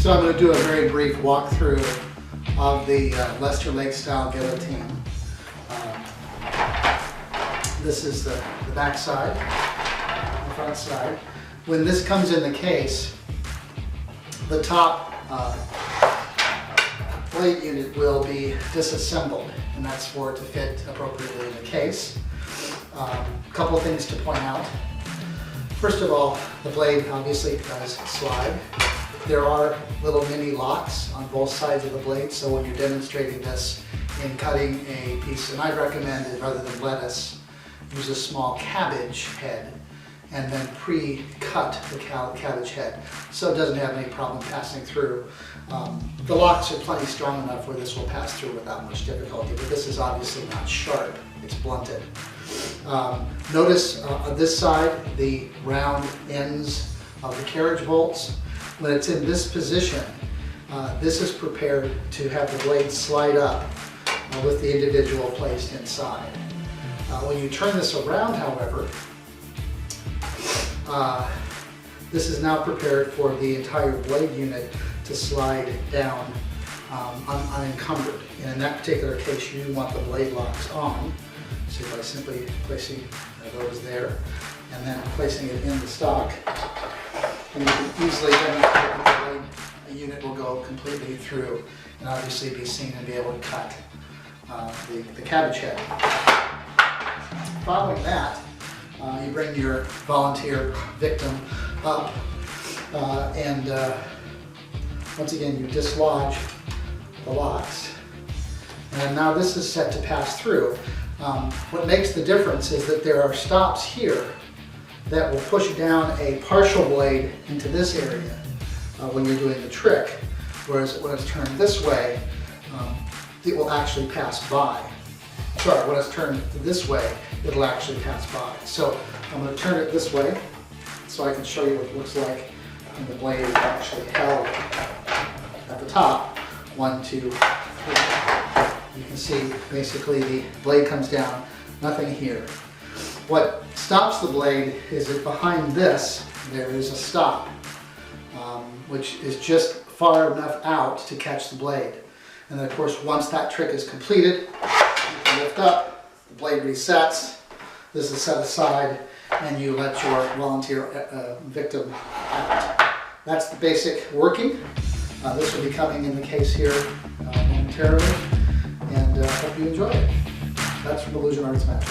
So I'm going to do a very brief walkthrough of the Leicester Lake style guillotine. This is the back side, the front side. When this comes in the case, the top blade unit will be disassembled, and that's for it to fit appropriately in the case. A couple of things to point out. First of all, the blade obviously does slide. There are little mini locks on both sides of the blade, so when you're demonstrating this in cutting a piece, and I recommend that rather than lettuce, use a small cabbage head and then pre-cut the cabbage head so it doesn't have any problem passing through. The locks are plenty strong enough where this will pass through without much difficulty, but this is obviously not sharp, it's blunted. Notice on this side the round ends of the carriage bolts. When it's in this position, this is prepared to have the blade slide up with the individual placed inside. When you turn this around, however, this is now prepared for the entire blade unit to slide down unencumbered. And in that particular case, you want the blade locks on. So by simply placing those there and then placing it in the stock, and you can easily demonstrate that the blade unit will go completely through and obviously be seen and be able to cut the cabbage head. Following that, you bring your volunteer victim up and once again you dislodge the locks. And now this is set to pass through. What makes the difference is that there are stops here that will push down a partial blade into this area when you're doing the trick, whereas when it's turned this way, it will actually pass by. Sorry, when it's turned this way, it'll actually pass by. So I'm going to turn it this way so I can show you what it looks like when the blade is actually held at the top. 1, 2, 3. You can see basically the blade comes down, nothing here. What stops the blade is that behind this there is a stop, which is just far enough out to catch the blade. And then of course once that trick is completed, you can lift up, the blade resets, this is set aside, and you let your volunteer victim out. That's the basic working. This will be coming in the case here momentarily, and hope you enjoy it. That's from Illusion Arts Magic.